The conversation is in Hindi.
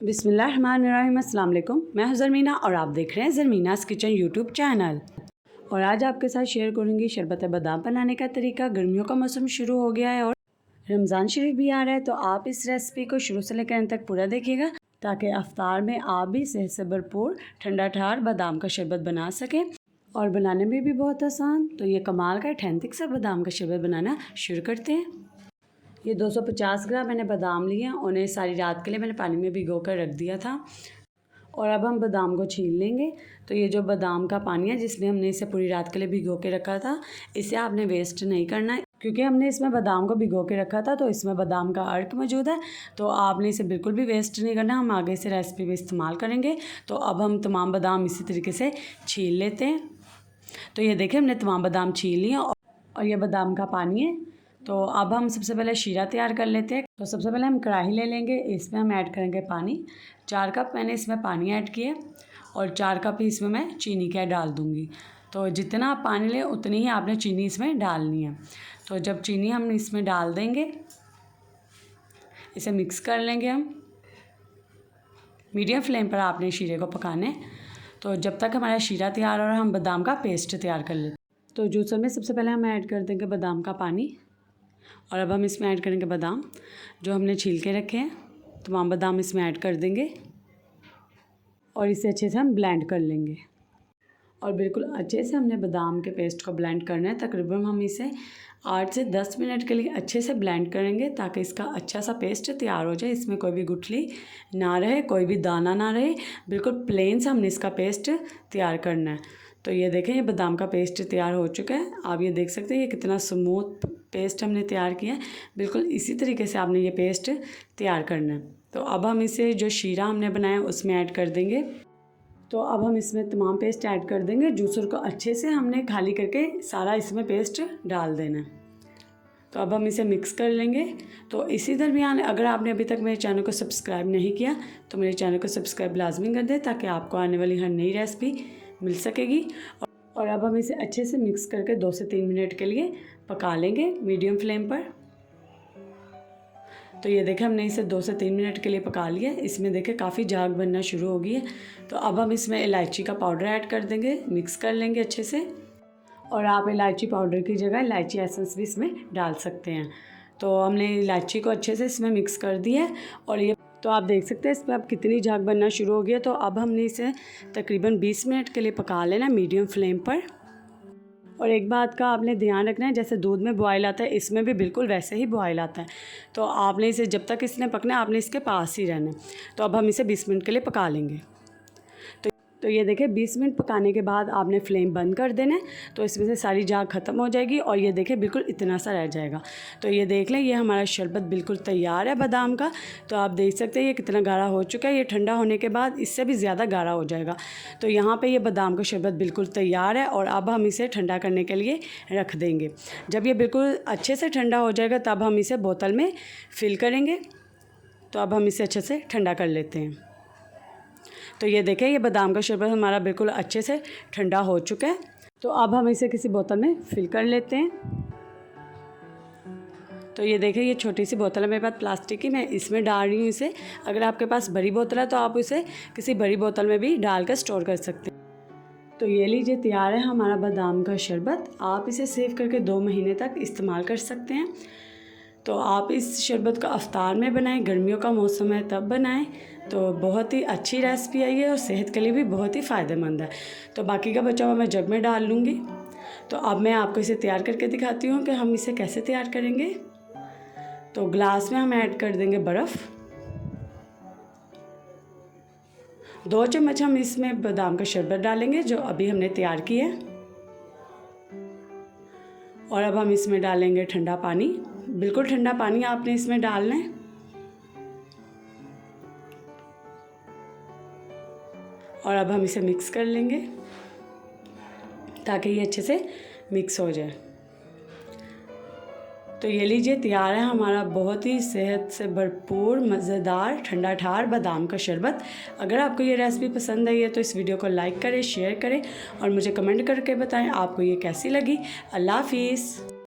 बिस्मिल्लाहिर्रहमानिर्रहीम। अस्सलाम वालेकुम। मैं हूं ज़रमीना और आप देख रहे हैं ज़रमीनास किचन यूट्यूब चैनल। और आज आपके साथ शेयर करूंगी शरबत बादाम बनाने का तरीका। गर्मियों का मौसम शुरू हो गया है और रमज़ान शरीफ भी आ रहा है, तो आप इस रेसिपी को शुरू से लेकर अंत तक पूरा देखिएगा ताकि अफ्तार में आप भी सेहत से भरपूर ठंडा ठार बादाम का शरबत बना सकें। और बनाने में भी बहुत आसान। तो ये कमाल का ऑथेंटिक सा बादाम का शरबत बनाना शुरू करते हैं। ये 250 ग्राम मैंने बादाम लिए हैं। उन्हें सारी रात के लिए मैंने पानी में भिगो कर रख दिया था। और अब हम बादाम को छील लेंगे। तो ये जो बादाम का पानी है जिसमें हमने इसे पूरी रात के लिए भिगो के रखा था, इसे आपने वेस्ट नहीं करना है, क्योंकि हमने इसमें बादाम को भिगो के रखा था तो इसमें बादाम का अर्क मौजूद है। तो आपने इसे बिल्कुल भी वेस्ट नहीं करना। हम आगे से रेसिपी में इस्तेमाल करेंगे। तो अब हम तमाम बादाम इसी तरीके से छील लेते हैं। तो ये देखें, हमने तमाम बादाम छील लिए और ये बादाम का पानी है। तो अब हम सबसे पहले शीरा तैयार कर लेते हैं। तो सबसे पहले हम कढ़ाई ले लेंगे। इसमें हम ऐड करेंगे पानी। 4 कप मैंने इसमें पानी ऐड किया और 4 कप ही इसमें मैं चीनी का डाल दूँगी। तो जितना आप पानी लें उतनी ही आपने चीनी इसमें डालनी है। तो जब चीनी हम इसमें डाल देंगे, इसे मिक्स कर लेंगे हम। मीडियम फ्लेम पर आपने शीरे को पकाना है। तो जब तक हमारा शीरा तैयार हो रहा है, हम बादाम का पेस्ट तैयार कर लेते हैं। तो जूसर में सबसे पहले हम ऐड कर देंगे बादाम का पानी। और अब हम इसमें ऐड करेंगे बादाम जो हमने छील के रखे हैं। तमाम बादाम इसमें ऐड कर देंगे और इसे अच्छे से हम ब्लेंड कर लेंगे। और बिल्कुल अच्छे से हमने बादाम के पेस्ट को ब्लेंड करना है। तकरीबन हम इसे 8 से 10 मिनट के लिए अच्छे से ब्लेंड करेंगे ताकि इसका अच्छा सा पेस्ट तैयार हो जाए। इसमें कोई भी गुठली ना रहे, कोई भी दाना ना रहे, बिल्कुल प्लेन से हमने इसका पेस्ट तैयार करना है। तो ये देखें, ये बादाम का पेस्ट तैयार हो चुका है। आप ये देख सकते हैं ये कितना स्मूथ पेस्ट हमने तैयार किया है। बिल्कुल इसी तरीके से आपने ये पेस्ट तैयार करना है। तो अब हम इसे जो शीरा हमने बनाया उसमें ऐड कर देंगे। तो अब हम इसमें तमाम पेस्ट ऐड कर देंगे। जूसर को अच्छे से हमने खाली करके सारा इसमें पेस्ट डाल देना है। तो अब हम इसे मिक्स कर लेंगे। तो इसी दरमियान अगर आपने अभी तक मेरे चैनल को सब्सक्राइब नहीं किया तो मेरे चैनल को सब्सक्राइब लाजमी कर दें ताकि आपको आने वाली हर नई रेसिपी मिल सकेगी। और अब हम इसे अच्छे से मिक्स करके 2 से 3 मिनट के लिए पका लेंगे मीडियम फ्लेम पर। तो ये देखें, हमने इसे 2 से 3 मिनट के लिए पका लिया। इसमें देखें काफ़ी झाग बनना शुरू हो गई है। तो अब हम इसमें इलायची का पाउडर ऐड कर देंगे, मिक्स कर लेंगे अच्छे से। और आप इलायची पाउडर की जगह इलायची एसेंस भी इसमें डाल सकते हैं। तो हमने इलायची को अच्छे से इसमें मिक्स कर दिया है। और ये तो आप देख सकते हैं इसमें अब कितनी झाग बनना शुरू हो गई है। तो अब हमने इसे तकरीबन 20 मिनट के लिए पका लेना मीडियम फ्लेम पर। और एक बात का आपने ध्यान रखना है, जैसे दूध में बॉयल आता है इसमें भी बिल्कुल वैसे ही बॉयल आता है। तो आपने इसे जब तक इसने पकना है आपने इसके पास ही रहना है। तो अब हम इसे 20 मिनट के लिए पका लेंगे। तो ये देखिए 20 मिनट पकाने के बाद आपने फ्लेम बंद कर देना है। तो इसमें से सारी झाग ख़त्म हो जाएगी और ये देखिए बिल्कुल इतना सा रह जाएगा। तो ये देख लें, ये हमारा शरबत बिल्कुल तैयार है बादाम का। तो आप देख सकते हैं ये कितना गाढ़ा हो चुका है। ये ठंडा होने के बाद इससे भी ज़्यादा गाढ़ा हो जाएगा। तो यहाँ पे ये बादाम का शरबत बिल्कुल तैयार है। और अब हम इसे ठंडा करने के लिए रख देंगे। जब ये बिल्कुल अच्छे से ठंडा हो जाएगा तब हम इसे बोतल में फ़िल करेंगे। तो अब हम इसे अच्छे से ठंडा कर लेते हैं। तो ये देखें, ये बादाम का शरबत हमारा बिल्कुल अच्छे से ठंडा हो चुका है। तो अब हम इसे किसी बोतल में फ़िल कर लेते हैं। तो ये देखें, ये छोटी सी बोतल है मेरे पास प्लास्टिक की, मैं इसमें डाल रही हूँ इसे। अगर आपके पास बड़ी बोतल है तो आप इसे किसी बड़ी बोतल में भी डाल कर स्टोर कर सकते हैं। तो ये लीजिए, तैयार है हमारा बादाम का शरबत। आप इसे सेव करके 2 महीने तक इस्तेमाल कर सकते हैं। तो आप इस शरबत को अफ्तार में बनाएं, गर्मियों का मौसम है तब बनाएं। तो बहुत ही अच्छी रेसिपी है ये और सेहत के लिए भी बहुत ही फ़ायदेमंद है। तो बाकी का बचा हुआ मैं जग में डाल लूँगी। तो अब मैं आपको इसे तैयार करके दिखाती हूँ कि हम इसे कैसे तैयार करेंगे। तो ग्लास में हम ऐड कर देंगे बर्फ़। 2 चम्मच हम इसमें बादाम का शरबत डालेंगे जो अभी हमने तैयार किया है। और अब हम इसमें डालेंगे ठंडा पानी। बिल्कुल ठंडा पानी आपने इसमें डालना है। और अब हम इसे मिक्स कर लेंगे ताकि ये अच्छे से मिक्स हो जाए। तो ये लीजिए, तैयार है हमारा बहुत ही सेहत से भरपूर मज़ेदार ठंडा ठार बादाम का शरबत। अगर आपको ये रेसिपी पसंद आई है तो इस वीडियो को लाइक करें, शेयर करें और मुझे कमेंट करके बताएं आपको ये कैसी लगी। अल्लाह हाफिज़।